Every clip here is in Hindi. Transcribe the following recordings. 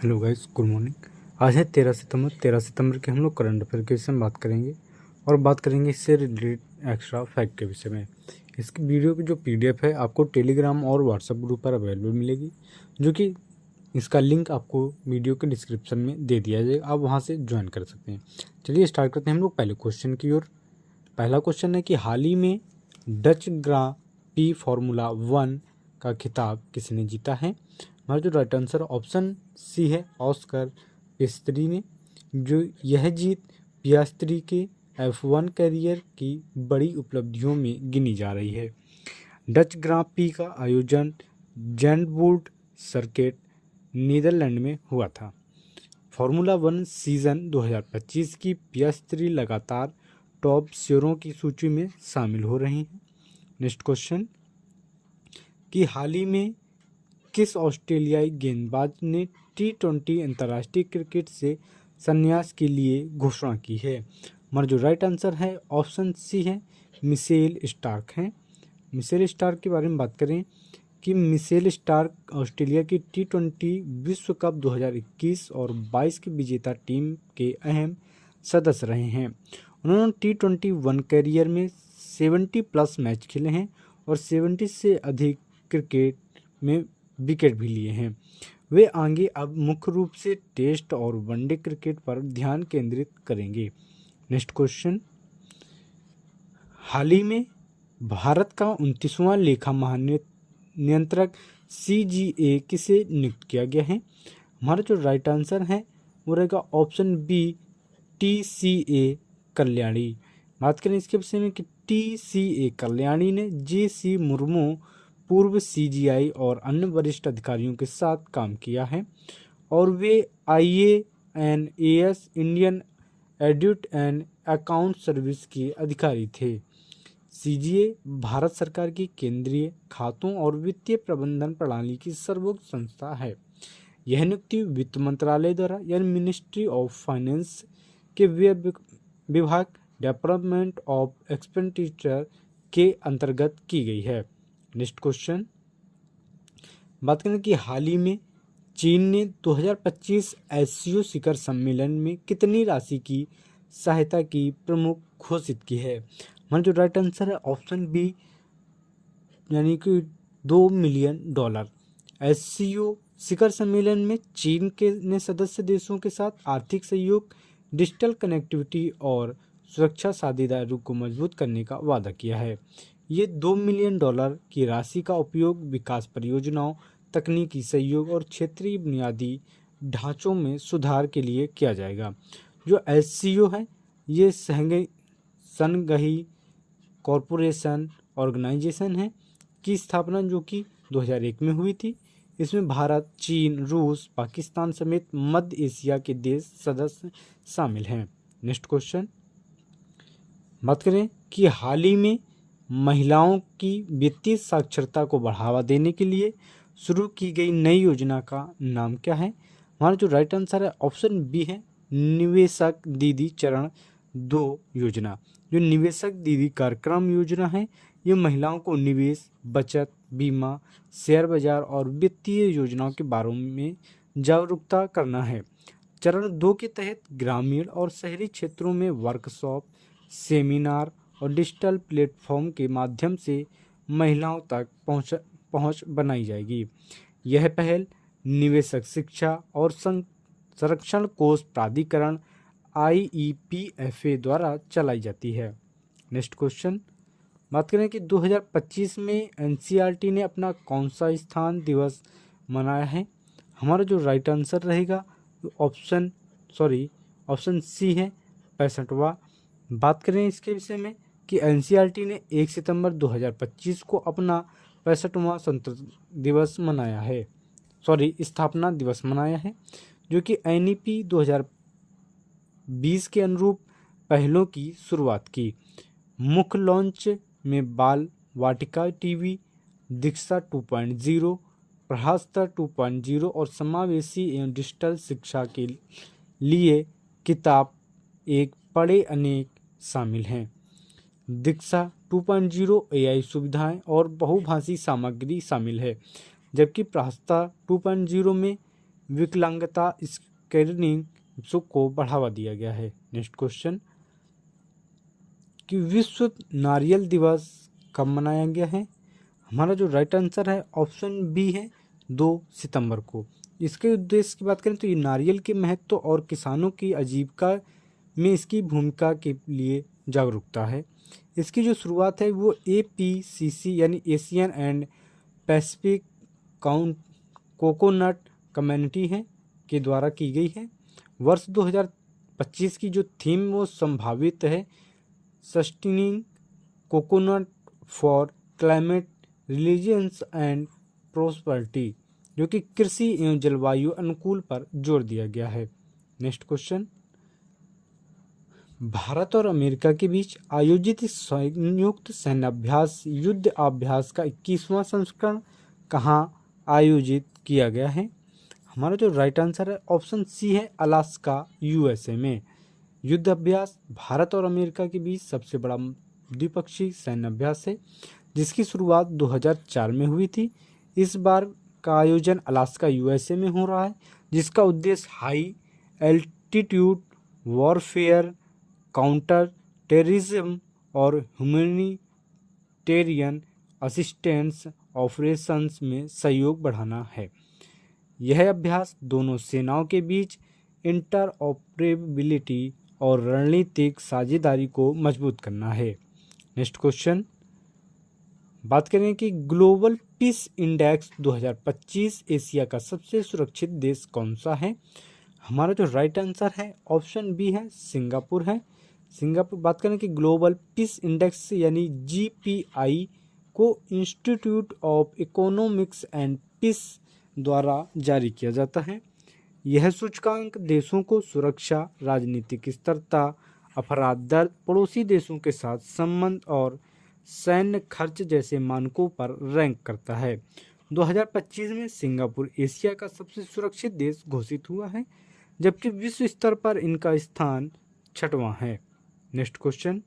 Hello guys, good morning. आज है 13 सितंबर के हम लोग करंट अफेयर के विषय में बात करेंगे और बात करेंगे इससे रिलेटेड एक्स्ट्रा फैक्ट के विषय में। इसकी वीडियो की जो पीडीएफ है आपको टेलीग्राम और व्हाट्सएप ग्रुप पर अवेलेबल मिलेगी, जो कि इसका लिंक आपको वीडियो के डिस्क्रिप्शन में दे दिया जाएगा, आप वहाँ से ज्वाइन कर सकते हैं। चलिए स्टार्ट करते हैं हम लोग पहले क्वेश्चन की ओर। पहला क्वेश्चन है कि हाल ही में डच ग्रां पी फार्मूला 1 का खिताब किसने जीता है। हमारा जो राइट आंसर ऑप्शन सी है, ऑस्कर पिस्टरी ने। जो यह जीत पियास्त्री के F1 करियर की बड़ी उपलब्धियों में गिनी जा रही है। डच ग्रां पी का आयोजन ज़ैंडभोर्ट सर्किट नीदरलैंड में हुआ था। फार्मूला 1 सीजन 2025 की पियास्त्री लगातार टॉप शेयरों की सूची में शामिल हो रही हैं। नेक्स्ट क्वेश्चन कि हाल ही में किस ऑस्ट्रेलियाई गेंदबाज ने T20 अंतर्राष्ट्रीय क्रिकेट से संन्यास के लिए घोषणा की है। हमारा जो राइट आंसर है ऑप्शन सी है, मिशेल स्टार्क हैं। मिशेल स्टार्क के बारे में बात करें कि मिशेल स्टार्क ऑस्ट्रेलिया की T20 विश्व कप 2021 और 22 की विजेता टीम के अहम सदस्य रहे हैं। उन्होंने T20 वन करियर में 70+ मैच खेले हैं और 70 से अधिक क्रिकेट में विकेट भी लिए हैं। वे आगे अब मुख्य रूप से टेस्ट और वनडे क्रिकेट पर ध्यान केंद्रित करेंगे। नेक्स्ट क्वेश्चन, हाल ही में भारत का 29वां लेखा महानियंत्रक CGA किसे नियुक्त किया गया है। हमारा जो राइट आंसर है वो रहेगा ऑप्शन बी, TCA कल्याणी। बात करें इसके विषय में कि TCA कल्याणी ने JC मुर्मू, पूर्व CGI और अन्य वरिष्ठ अधिकारियों के साथ काम किया है और वे IANAS Indian audit and account service के अधिकारी थे। CGA भारत सरकार की केंद्रीय खातों और वित्तीय प्रबंधन प्रणाली की सर्वोच्च संस्था है। यह नियुक्ति वित्त मंत्रालय द्वारा यानी मिनिस्ट्री ऑफ फाइनेंस के विभाग डिपार्टमेंट ऑफ एक्सपेंडिचर के अंतर्गत की गई है। नेक्स्ट क्वेश्चन, बात करें कि हाल ही में चीन ने 2025 SCO शिखर सम्मेलन में कितनी राशि की सहायता की प्रमुख घोषित की है। हमारा जो राइट आंसर है ऑप्शन बी, यानी कि $2 मिलियन। SCO शिखर सम्मेलन में चीन के ने सदस्य देशों के साथ आर्थिक सहयोग, डिजिटल कनेक्टिविटी और सुरक्षा साझेदारी को मजबूत करने का वादा किया है। ये $2 मिलियन की राशि का उपयोग विकास परियोजनाओं, तकनीकी सहयोग और क्षेत्रीय बुनियादी ढांचों में सुधार के लिए किया जाएगा। जो SCO है ये शंघाई कॉरपोरेशन ऑर्गेनाइजेशन है की स्थापना जो कि 2001 में हुई थी। इसमें भारत, चीन, रूस, पाकिस्तान समेत मध्य एशिया के देश सदस्य शामिल हैं। नेक्स्ट क्वेश्चन, बात करें कि हाल ही में महिलाओं की वित्तीय साक्षरता को बढ़ावा देने के लिए शुरू की गई नई योजना का नाम क्या है। हमारा जो राइट आंसर है ऑप्शन बी है, निवेशक दीदी चरण 2 योजना। जो निवेशक दीदी कार्यक्रम योजना है ये महिलाओं को निवेश, बचत, बीमा, शेयर बाजार और वित्तीय योजनाओं के बारे में जागरूकता करना है। चरण 2 के तहत ग्रामीण और शहरी क्षेत्रों में वर्कशॉप, सेमिनार और डिजिटल प्लेटफॉर्म के माध्यम से महिलाओं तक पहुंच बनाई जाएगी। यह पहल निवेशक शिक्षा और संरक्षण कोष प्राधिकरण IEPFA द्वारा चलाई जाती है। नेक्स्ट क्वेश्चन, बात करें कि 2025 में NCERT ने अपना कौन सा स्थान दिवस मनाया है। हमारा जो राइट आंसर रहेगा ऑप्शन सी है, 65वां। बात करें इसके विषय में कि NCERT ने 1 सितंबर 2025 को अपना 65वां स्थापना दिवस मनाया है, जो कि NEP 2020 के अनुरूप पहलों की शुरुआत की। मुख्य लॉन्च में बाल वाटिका TV, दीक्षा 2.0, प्रहास्तर 2.0 और समावेशी एवं डिजिटल शिक्षा के लिए किताब एक पढ़े अनेक शामिल हैं। दीक्षा 2.0 AI सुविधाएं और बहुभाषी सामग्री शामिल है, जबकि प्रहास्तर 2.0 में विकलांगता स्क्रीनिंग को बढ़ावा दिया गया है। नेक्स्ट क्वेश्चन कि विश्व नारियल दिवस कब मनाया गया है? हमारा जो राइट आंसर है ऑप्शन बी है 2 सितंबर को। इसके उद्देश्य की बात करें तो ये नारियल के महत्व और किसानों की आजीविका में इसकी भूमिका के लिए जागरूकता है। इसकी जो शुरुआत है वो APCC यानी Asian and Pacific coconut community है के द्वारा की गई है। वर्ष 2025 की जो थीम वो संभावित है sustaining coconut for climate resilience and prosperity, जो कि कृषि एवं जलवायु अनुकूल पर जोर दिया गया है। नेक्स्ट क्वेश्चन भारत और अमेरिका के बीच आयोजित संयुक्त सैन्याभ्यास युद्ध अभ्यास का 21वां संस्करण कहाँ आयोजित किया गया है? हमारा जो राइट आंसर है ऑप्शन सी है अलास्का USA में। युद्ध अभ्यास भारत और अमेरिका के बीच सबसे बड़ा द्विपक्षीय सैन्य अभ्यास है जिसकी शुरुआत 2004 में हुई थी। इस बार का आयोजन अलास्का USA में हो रहा है जिसका उद्देश्य high altitude warfare, counter terrorism और ह्यूमैनिटेरियन असिस्टेंस ऑपरेशंस में सहयोग बढ़ाना है। यह अभ्यास दोनों सेनाओं के बीच इंटरऑपरेबिलिटी और रणनीतिक साझेदारी को मजबूत करना है। नेक्स्ट क्वेश्चन बात करें कि ग्लोबल पीस इंडेक्स 2025 एशिया का सबसे सुरक्षित देश कौन सा है? हमारा जो राइट आंसर है ऑप्शन बी है सिंगापुर है। सिंगापुर बात करें कि ग्लोबल पीस इंडेक्स यानी GPI को institute of economics and peace द्वारा जारी किया जाता है। यह सूचकांक देशों को सुरक्षा, राजनीतिक स्थिरता, अपराध दर, पड़ोसी देशों के साथ संबंध और सैन्य खर्च जैसे मानकों पर रैंक करता है। 2025 में सिंगापुर एशिया का सबसे सुरक्षित देश घोषित हुआ है जबकि विश्व स्तर पर इनका स्थान 6वां है। नेक्स्ट क्वेश्चन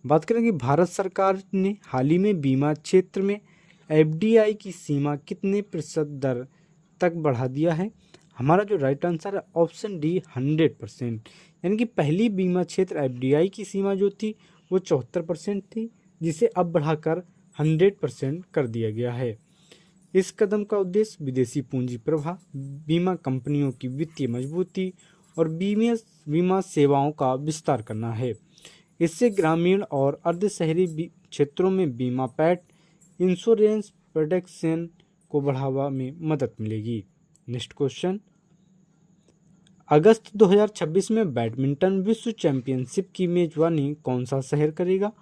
बात करें कि भारत सरकार ने हाल ही में बीमा क्षेत्र में FDI की सीमा कितने प्रतिशत दर तक बढ़ा दिया है? हमारा जो राइट आंसर है ऑप्शन डी 100%, यानी कि पहली बीमा क्षेत्र FDI की सीमा जो थी वो 74% थी जिसे अब बढ़ाकर 100% कर दिया गया है। इस कदम का उद्देश्य विदेशी पूंजी प्रवाह, बीमा कंपनियों की वित्तीय मजबूती और बीमा सेवाओं का विस्तार करना है। इससे ग्रामीण और अर्ध शहरी क्षेत्रों में बीमा पैट इंश्योरेंस प्रोटेक्शन को बढ़ावा में मदद मिलेगी। नेक्स्ट क्वेश्चन अगस्त 2026 में बैडमिंटन विश्व चैंपियनशिप की मेजबानी कौन सा शहर करेगा?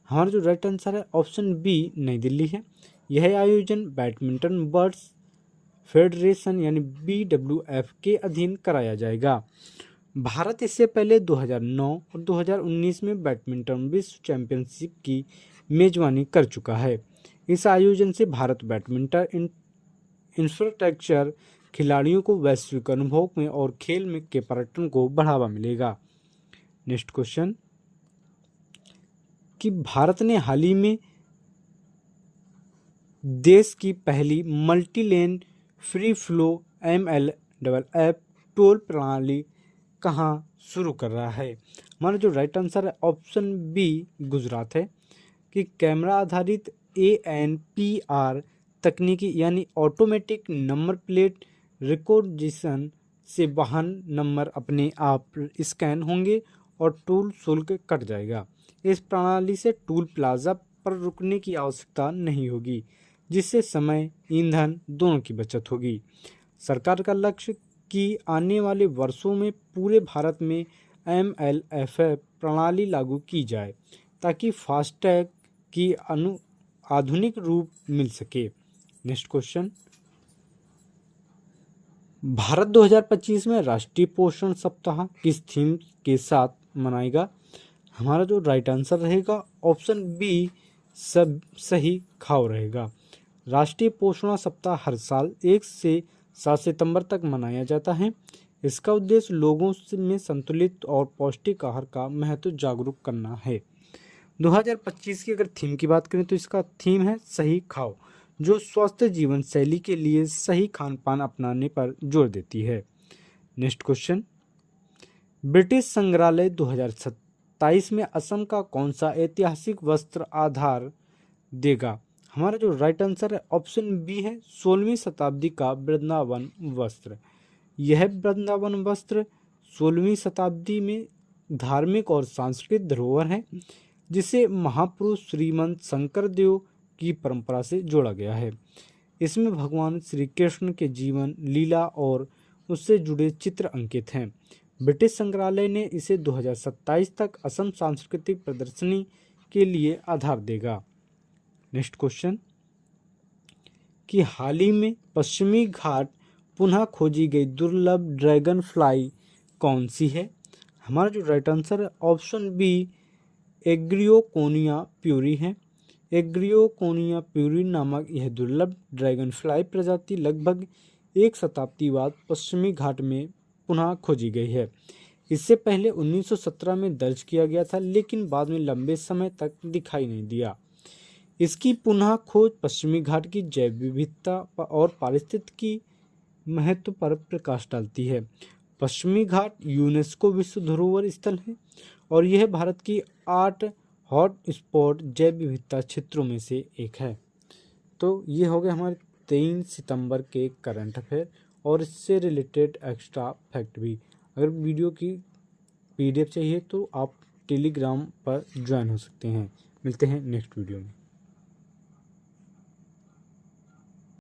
हमारा जो राइट आंसर है ऑप्शन बी नई दिल्ली है। यह आयोजन बैडमिंटन वर्ल्ड फेडरेशन यानी BWF के अधीन कराया जाएगा। भारत इससे पहले 2009 और 2019 में बैडमिंटन विश्व चैंपियनशिप की मेजबानी कर चुका है। इस आयोजन से भारत बैडमिंटन इंफ्रास्ट्रक्चर, खिलाड़ियों को वैश्विक अनुभव में और खेल में के पर्यटन को बढ़ावा मिलेगा। नेक्स्ट क्वेश्चन कि भारत ने हाल ही में देश की पहली multi lane free flow MLFF toll प्रणाली कहाँ शुरू कर रहा है? हमारा जो राइट आंसर है ऑप्शन बी गुजरात है कि कैमरा आधारित ANPR तकनीकी यानी ऑटोमेटिक नंबर प्लेट रिकॉग्निशन से वाहन नंबर अपने आप स्कैन होंगे और टोल शुल्क कट जाएगा। इस प्रणाली से टोल प्लाजा पर रुकने की आवश्यकता नहीं होगी जिससे समय, ईंधन दोनों की बचत होगी। सरकार का लक्ष्य कि आने वाले वर्षों में पूरे भारत में MLFF प्रणाली लागू की जाए ताकि फास्टैग की आधुनिक रूप मिल सके। नेक्स्ट क्वेश्चन भारत 2025 में राष्ट्रीय पोषण सप्ताह किस थीम के साथ मनाएगा? हमारा जो राइट आंसर रहेगा ऑप्शन बी सब सही खाओ रहेगा। राष्ट्रीय पोषण सप्ताह हर साल 1 से 7 सितंबर तक मनाया जाता है। इसका उद्देश्य लोगों में संतुलित और पौष्टिक आहार का महत्व जागरूक करना है। 2025 की अगर थीम की बात करें तो इसका थीम है सही खाओ, जो स्वस्थ जीवन शैली के लिए सही खान पान अपनाने पर जोर देती है। नेक्स्ट क्वेश्चन, ब्रिटिश संग्रहालय 2027 में असम का कौन सा ऐतिहासिक वस्त्र आधार देगा? हमारा जो राइट आंसर है ऑप्शन बी है 16वीं शताब्दी का वृंदावन वस्त्र। यह वृंदावन वस्त्र 16वीं शताब्दी में धार्मिक और सांस्कृतिक धरोहर है, जिसे महापुरुष श्रीमंत शंकर देव की परंपरा से जोड़ा गया है। इसमें भगवान श्री कृष्ण के जीवन, लीला और उससे जुड़े चित्र अंकित हैं। ब्रिटिश संग्रहालय ने इसे 2027 तक असम सांस्कृतिक प्रदर्शनी के लिए आधार देगा। नेक्स्ट क्वेश्चन, कि हाल ही में पश्चिमी घाट पुनः खोजी गई दुर्लभ ड्रैगन फ्लाई कौन सी है? हमारा जो राइट आंसर है ऑप्शन बी एग्रियोकोनिया प्यूरी है। एग्रियोकोनिया प्यूरी नामक यह दुर्लभ ड्रैगन फ्लाई प्रजाति लगभग एक शताब्दी बाद पश्चिमी घाट में पुनः खोजी गई है। इससे पहले 1917 में दर्ज किया गया था, लेकिन बाद में लंबे समय तक दिखाई नहीं दिया। इसकी पुनः खोज पश्चिमी घाट की जैव विविधता और पारिस्थितिकी महत्व पर प्रकाश डालती है। पश्चिमी घाट यूनेस्को विश्व धरोहर स्थल है और यह भारत की 8 हॉट स्पॉट जैव विविधता क्षेत्रों में से एक है। तो ये हो गए हमारे 3 सितंबर के करंट अफेयर और इससे रिलेटेड एक्स्ट्रा फैक्ट भी। अगर वीडियो की PDF चाहिए तो आप टेलीग्राम पर ज्वाइन हो सकते हैं। मिलते हैं नेक्स्ट वीडियो में।